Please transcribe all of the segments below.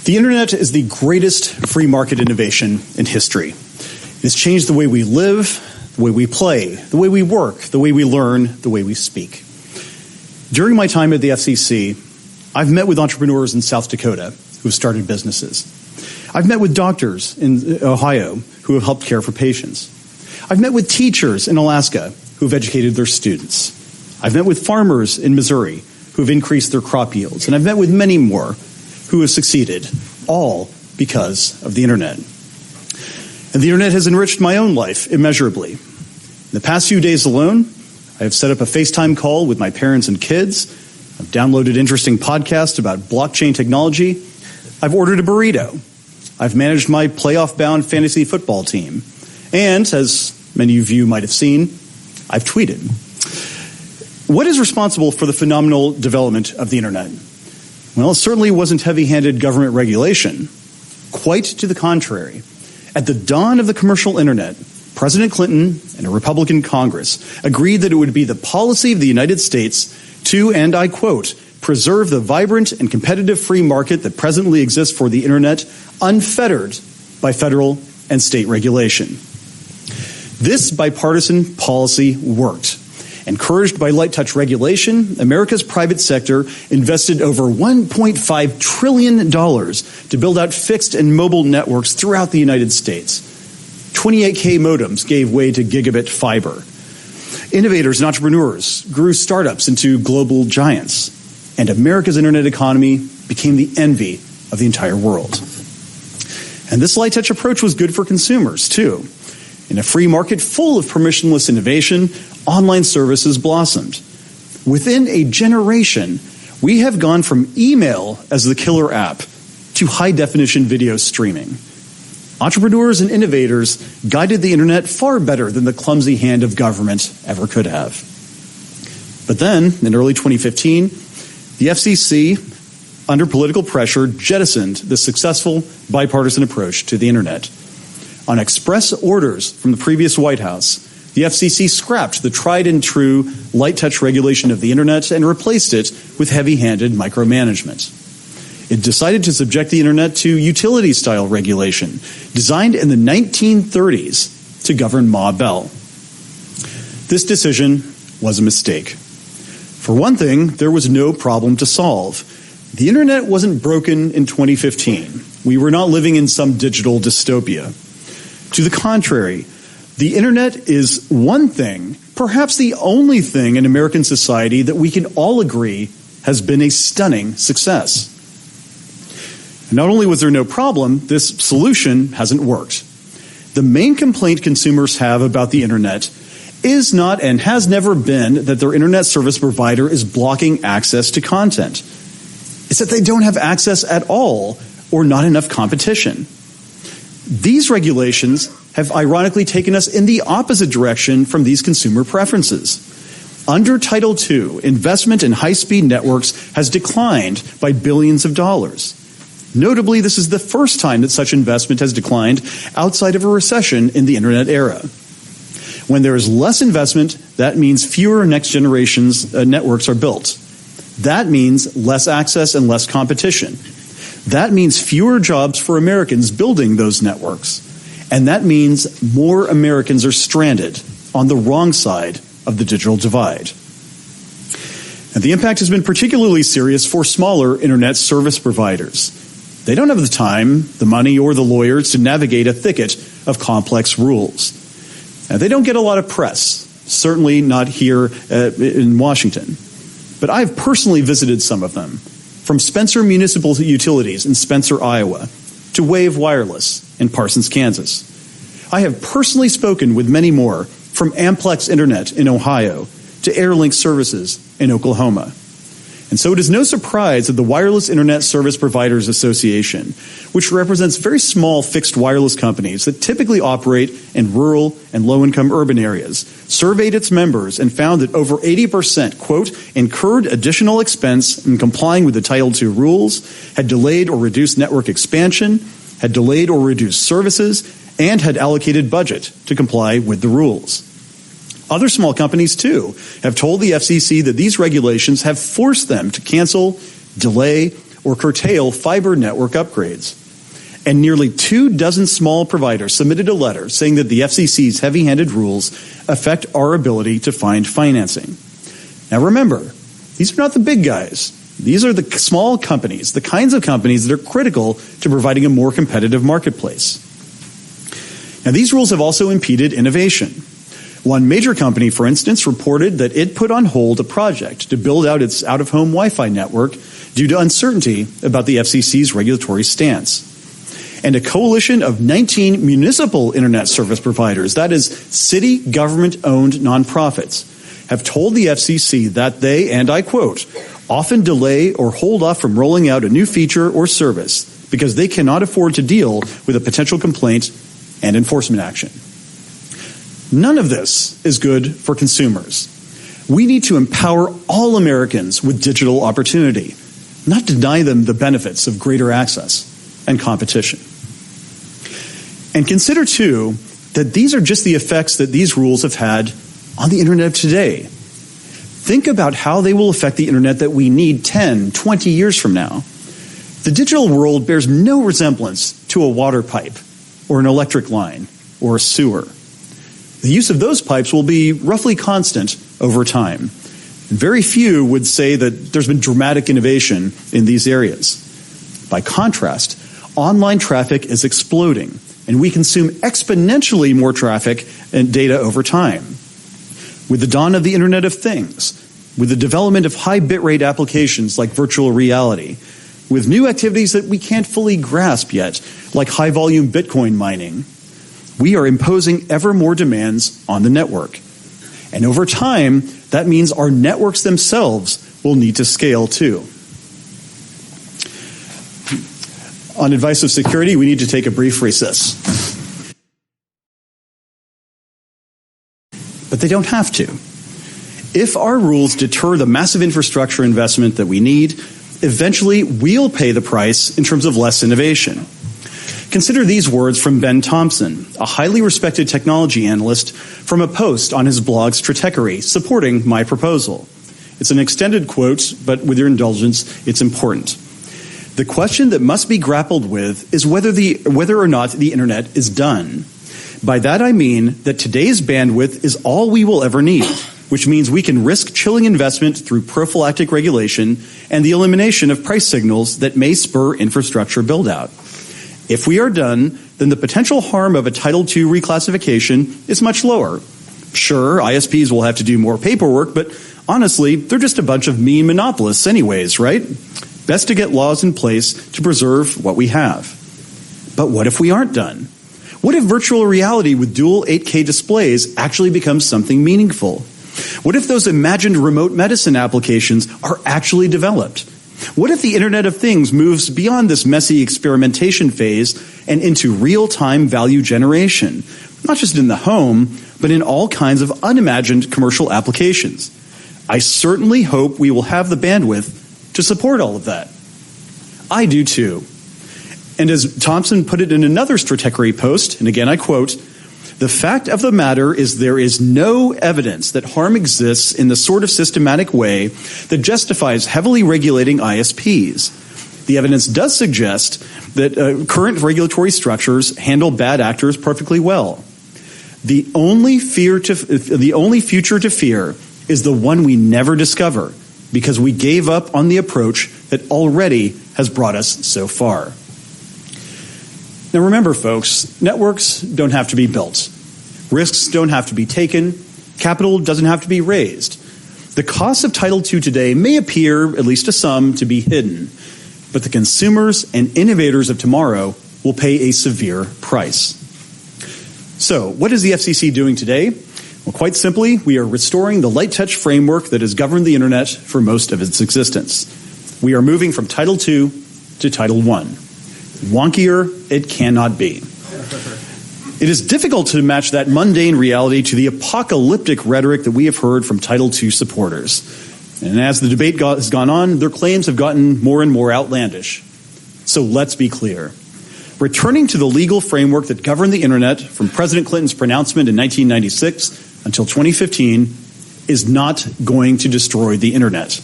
The internet is the greatest free market innovation in history. It has changed the way we live, the way we play, the way we work, the way we learn, the way we speak. During my time at the FCC, I've met with entrepreneurs in South Dakota who have started businesses. I've met with doctors in Ohio who have helped care for patients. I've met with teachers in Alaska who have educated their students. I've met with farmers in Missouri who have increased their crop yields. And I've met with many more who have succeeded, all because of the internet. And the internet has enriched my own life immeasurably. In the past few days alone, I have set up a FaceTime call with my parents and kids. I've downloaded interesting podcasts about blockchain technology. I've ordered a burrito. I've managed my playoff-bound fantasy football team. And, as many of you might have seen, I've tweeted. What is responsible for the phenomenal development of the internet? Well, it certainly wasn't heavy-handed government regulation. Quite to the contrary. At the dawn of the commercial internet, President Clinton and a Republican Congress agreed that it would be the policy of the United States to, and I quote, preserve the vibrant and competitive free market that presently exists for the internet, unfettered by federal and state regulation. This bipartisan policy worked. Encouraged by light touch regulation, America's private sector invested over $1.5 trillion to build out fixed and mobile networks throughout the United States. 28K modems gave way to gigabit fiber. Innovators and entrepreneurs grew startups into global giants. And America's internet economy became the envy of the entire world. And this light touch approach was good for consumers, too. In a free market full of permissionless innovation, online services blossomed. Within a generation, we have gone from email as the killer app to high-definition video streaming. Entrepreneurs and innovators guided the internet far better than the clumsy hand of government ever could have. But then, in early 2015, the FCC, under political pressure, jettisoned the successful bipartisan approach to the internet. On express orders from the previous White House, the FCC scrapped the tried and true light touch regulation of the internet and replaced it with heavy-handed micromanagement. It decided to subject the internet to utility-style regulation, designed in the 1930s to govern Ma Bell. This decision was a mistake. For one thing, there was no problem to solve. The internet wasn't broken in 2015. We were not living in some digital dystopia. To the contrary, the internet is one thing, perhaps the only thing in American society that we can all agree has been a stunning success. Not only was there no problem, this solution hasn't worked. The main complaint consumers have about the internet is not and has never been that their internet service provider is blocking access to content. It's that they don't have access at all or not enough competition. These regulations have ironically taken us in the opposite direction from these consumer preferences. Under Title II, investment in high-speed networks has declined by billions of dollars. Notably, this is the first time that such investment has declined outside of a recession in the internet era. When there is less investment, that means fewer next-generation networks are built. That means less access and less competition. That means fewer jobs for Americans building those networks. And that means more Americans are stranded on the wrong side of the digital divide. And the impact has been particularly serious for smaller internet service providers. They don't have the time, the money, or the lawyers to navigate a thicket of complex rules. Now, they don't get a lot of press, certainly not here in Washington. But I've personally visited some of them, from Spencer Municipal Utilities in Spencer, Iowa, to Wave Wireless in Parsons, Kansas. I have personally spoken with many more, from Amplex Internet in Ohio to Airlink Services in Oklahoma. And so it is no surprise that the Wireless Internet Service Providers Association, which represents very small fixed wireless companies that typically operate in rural and low-income urban areas, surveyed its members and found that over 80%, quote, incurred additional expense in complying with the Title II rules, had delayed or reduced network expansion, had delayed or reduced services, and had allocated budget to comply with the rules. Other small companies, too, have told the FCC that these regulations have forced them to cancel, delay, or curtail fiber network upgrades. And nearly 24 small providers submitted a letter saying that the FCC's heavy-handed rules affect our ability to find financing. Now remember, these are not the big guys. These are the small companies, the kinds of companies that are critical to providing a more competitive marketplace. Now, these rules have also impeded innovation. One major company, for instance, reported that it put on hold a project to build out its out-of-home Wi-Fi network due to uncertainty about the FCC's regulatory stance. And a coalition of 19 municipal internet service providers, that is, city government-owned nonprofits, have told the FCC that they, and I quote, often delay or hold off from rolling out a new feature or service because they cannot afford to deal with a potential complaint and enforcement action. None of this is good for consumers. We need to empower all Americans with digital opportunity, not deny them the benefits of greater access and competition. And consider, too, that these are just the effects that these rules have had on the Internet of today. Think about how they will affect the Internet that we need 10, 20 years from now. The digital world bears no resemblance to a water pipe or an electric line or a sewer. The use of those pipes will be roughly constant over time. Very few would say that there's been dramatic innovation in these areas. By contrast, online traffic is exploding, and we consume exponentially more traffic and data over time. With the dawn of the Internet of Things, with the development of high bitrate applications like virtual reality, with new activities that we can't fully grasp yet, like high-volume Bitcoin mining, we are imposing ever more demands on the network. And over time, that means our networks themselves will need to scale too. On advice of security, we need to take a brief recess. But they don't have to. If our rules deter the massive infrastructure investment that we need, eventually we'll pay the price in terms of less innovation. Consider these words from Ben Thompson, a highly respected technology analyst, from a post on his blog Stratechery supporting my proposal. It's an extended quote, but with your indulgence, it's important. The question that must be grappled with is whether or not the Internet is done. By that I mean that today's bandwidth is all we will ever need, which means we can risk chilling investment through prophylactic regulation and the elimination of price signals that may spur infrastructure build-out. If we are done, then the potential harm of a Title II reclassification is much lower. Sure, ISPs will have to do more paperwork, but honestly, they're just a bunch of mean monopolists anyways, right? Best to get laws in place to preserve what we have. But what if we aren't done? What if virtual reality with dual 8K displays actually becomes something meaningful? What if those imagined remote medicine applications are actually developed? What if the Internet of Things moves beyond this messy experimentation phase and into real-time value generation, not just in the home, but in all kinds of unimagined commercial applications? I certainly hope we will have the bandwidth to support all of that. I do too. And as Thompson put it in another Stratechery post, and again I quote, "The fact of the matter is there is no evidence that harm exists in the sort of systematic way that justifies heavily regulating ISPs. The evidence does suggest that current regulatory structures handle bad actors perfectly well. The only future to fear is the one we never discover, because we gave up on the approach that already has brought us so far." Now remember, folks, networks don't have to be built. Risks don't have to be taken. Capital doesn't have to be raised. The costs of Title II today may appear, at least to some, to be hidden, but the consumers and innovators of tomorrow will pay a severe price. So, what is the FCC doing today? Well, quite simply, we are restoring the light touch framework that has governed the Internet for most of its existence. We are moving from Title II to Title I. Wonkier it cannot be. It is difficult to match that mundane reality to the apocalyptic rhetoric that we have heard from Title II supporters. And as the debate has gone on, their claims have gotten more and more outlandish. So let's be clear. Returning to the legal framework that governed the Internet from President Clinton's pronouncement in 1996 until 2015 is not going to destroy the Internet.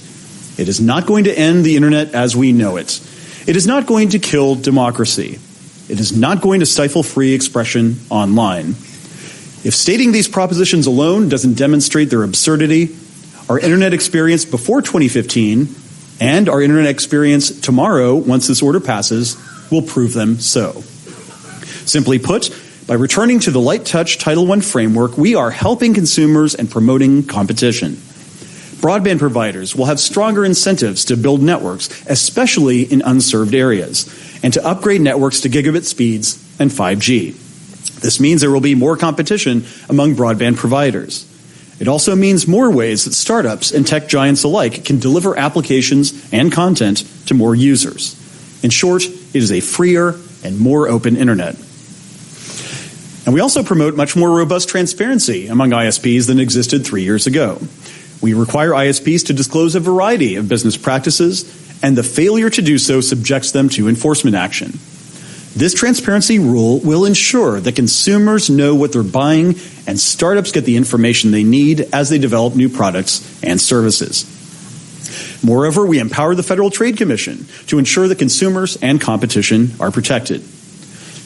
It is not going to end the internet as we know it. It is not going to kill democracy. It is not going to stifle free expression online. If stating these propositions alone doesn't demonstrate their absurdity, our internet experience before 2015 and our internet experience tomorrow, once this order passes, will prove them so. Simply put, by returning to the light touch Title I framework, we are helping consumers and promoting competition. Broadband providers will have stronger incentives to build networks, especially in unserved areas, and to upgrade networks to gigabit speeds and 5G. This means there will be more competition among broadband providers. It also means more ways that startups and tech giants alike can deliver applications and content to more users. In short, it is a freer and more open internet. And we also promote much more robust transparency among ISPs than existed 3 years ago. We require ISPs to disclose a variety of business practices, and the failure to do so subjects them to enforcement action. This transparency rule will ensure that consumers know what they're buying and startups get the information they need as they develop new products and services. Moreover, we empower the Federal Trade Commission to ensure that consumers and competition are protected.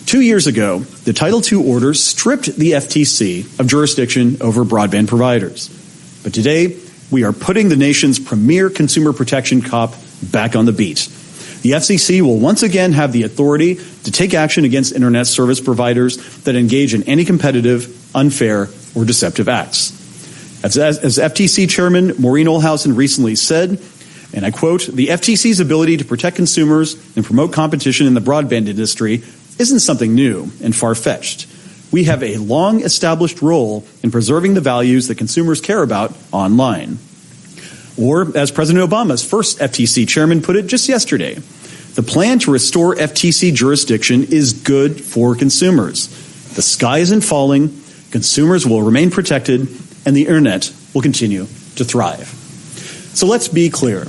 2 years ago, the Title II order stripped the FTC of jurisdiction over broadband providers. But today, we are putting the nation's premier consumer protection cop back on the beat. The FCC will once again have the authority to take action against internet service providers that engage in anti-competitive, unfair, or deceptive acts. As FTC Chairman Maureen Olhausen recently said, and I quote, "The FTC's ability to protect consumers and promote competition in the broadband industry isn't something new and far-fetched. We have a long-established role in preserving the values that consumers care about online." Or, as President Obama's first FTC chairman put it just yesterday, "The plan to restore FTC jurisdiction is good for consumers. The sky isn't falling, consumers will remain protected, and the internet will continue to thrive." So let's be clear.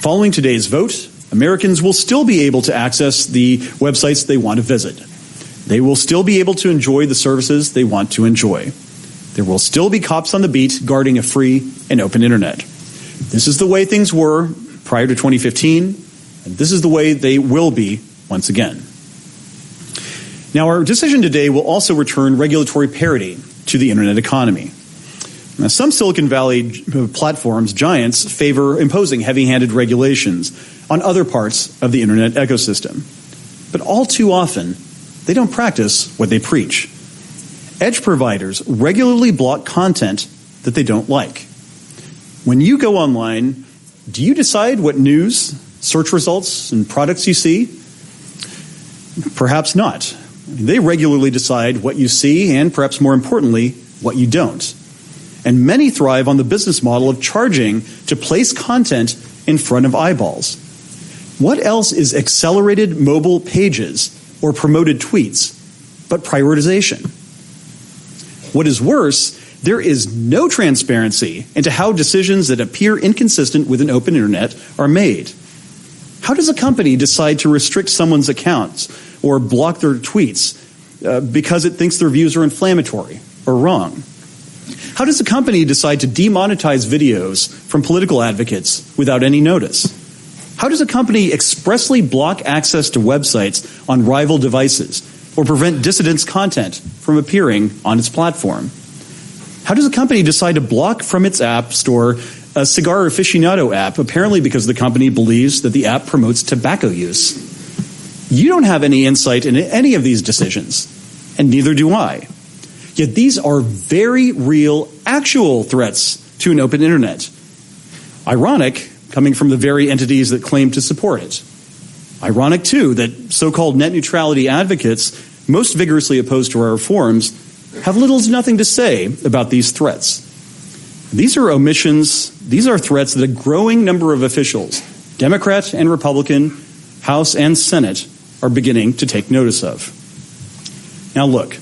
Following today's vote, Americans will still be able to access the websites they want to visit. They will still be able to enjoy the services they want to enjoy. There will still be cops on the beat guarding a free and open internet. This is the way things were prior to 2015, and this is the way they will be once again. Now, our decision today will also return regulatory parity to the internet economy. Now, some Silicon Valley platforms giants favor imposing heavy-handed regulations on other parts of the internet ecosystem. But all too often, they don't practice what they preach. Edge providers regularly block content that they don't like. When you go online, do you decide what news, search results, and products you see? Perhaps not. They regularly decide what you see and, perhaps more importantly, what you don't. And many thrive on the business model of charging to place content in front of eyeballs. What else is accelerated mobile pages or promoted tweets but prioritization? What is worse, there is no transparency into how decisions that appear inconsistent with an open internet are made. How does a company decide to restrict someone's accounts or block their tweets because it thinks their views are inflammatory or wrong? How does a company decide to demonetize videos from political advocates without any notice? How does a company expressly block access to websites on rival devices or prevent dissidents' content from appearing on its platform? How does a company decide to block from its app store a cigar aficionado app, apparently because the company believes that the app promotes tobacco use? You don't have any insight into any of these decisions, and neither do I. Yet these are very real, actual threats to an open internet. Ironic, coming from the very entities that claim to support it. Ironic, too, that so-called net neutrality advocates, most vigorously opposed to our reforms, have little to nothing to say about these threats. These are omissions, these are threats that a growing number of officials, Democrat and Republican, House and Senate, are beginning to take notice of. Now look,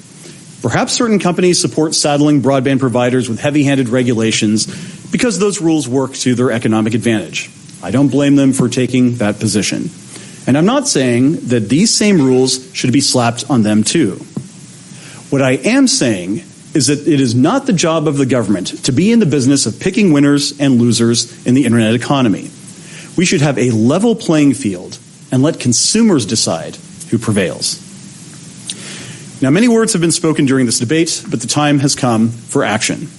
perhaps certain companies support saddling broadband providers with heavy-handed regulations because those rules work to their economic advantage. I don't blame them for taking that position. And I'm not saying that these same rules should be slapped on them too. What I am saying is that it is not the job of the government to be in the business of picking winners and losers in the internet economy. We should have a level playing field and let consumers decide who prevails. Now, many words have been spoken during this debate, but the time has come for action.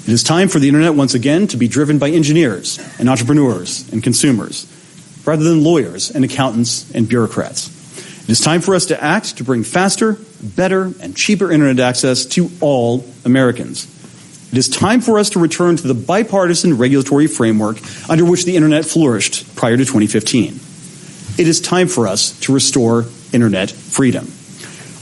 It is time for the internet once again to be driven by engineers and entrepreneurs and consumers, rather than lawyers and accountants and bureaucrats. It is time for us to act to bring faster, better, and cheaper internet access to all Americans. It is time for us to return to the bipartisan regulatory framework under which the internet flourished prior to 2015. It is time for us to restore internet freedom.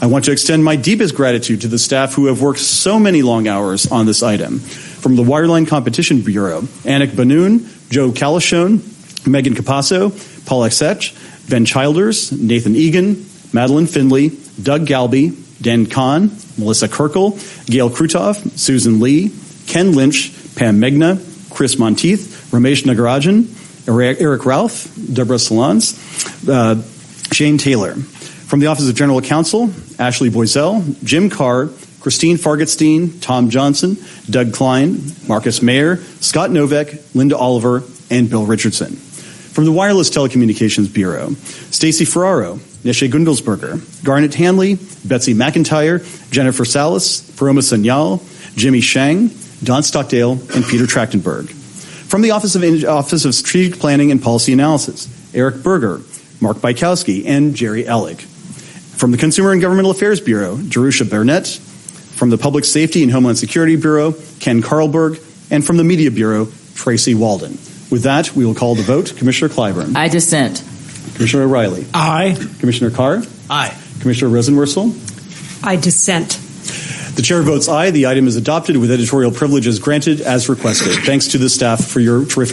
I want to extend my deepest gratitude to the staff who have worked so many long hours on this item. From the Wireline Competition Bureau, Anik Banoun, Joe Calishone, Megan Capasso, Paul Exech, Ben Childers, Nathan Egan, Madeline Finley, Doug Galby, Dan Kahn, Melissa Kirkle, Gail Krutov, Susan Lee, Ken Lynch, Pam Megna, Chris Monteith, Ramesh Nagarajan, Eric Ralph, Deborah Salons, Shane Taylor. From the Office of General Counsel, Ashley Boisel, Jim Carr, Christine Fargetstein, Tom Johnson, Doug Klein, Marcus Mayer, Scott Novak, Linda Oliver, and Bill Richardson. From the Wireless Telecommunications Bureau, Stacey Ferraro, Neshe Gundelsberger, Garnet Hanley, Betsy McIntyre, Jennifer Salas, Paroma Sanyal, Jimmy Shang, Don Stockdale, and Peter Trachtenberg. From the Office of Strategic Planning and Policy Analysis, Eric Berger, Mark Bykowski, and Jerry Ellig. From the Consumer and Governmental Affairs Bureau, Jerusha Burnett. From the Public Safety and Homeland Security Bureau, Ken Carlberg. And from the Media Bureau, Tracy Walden. With that, we will call the vote. Commissioner Clyburn. I dissent. Commissioner O'Reilly. Aye. Commissioner Carr. Aye. Commissioner Rosenworcel. I dissent. The chair votes aye. The item is adopted with editorial privileges granted as requested. Thanks to the staff for your terrific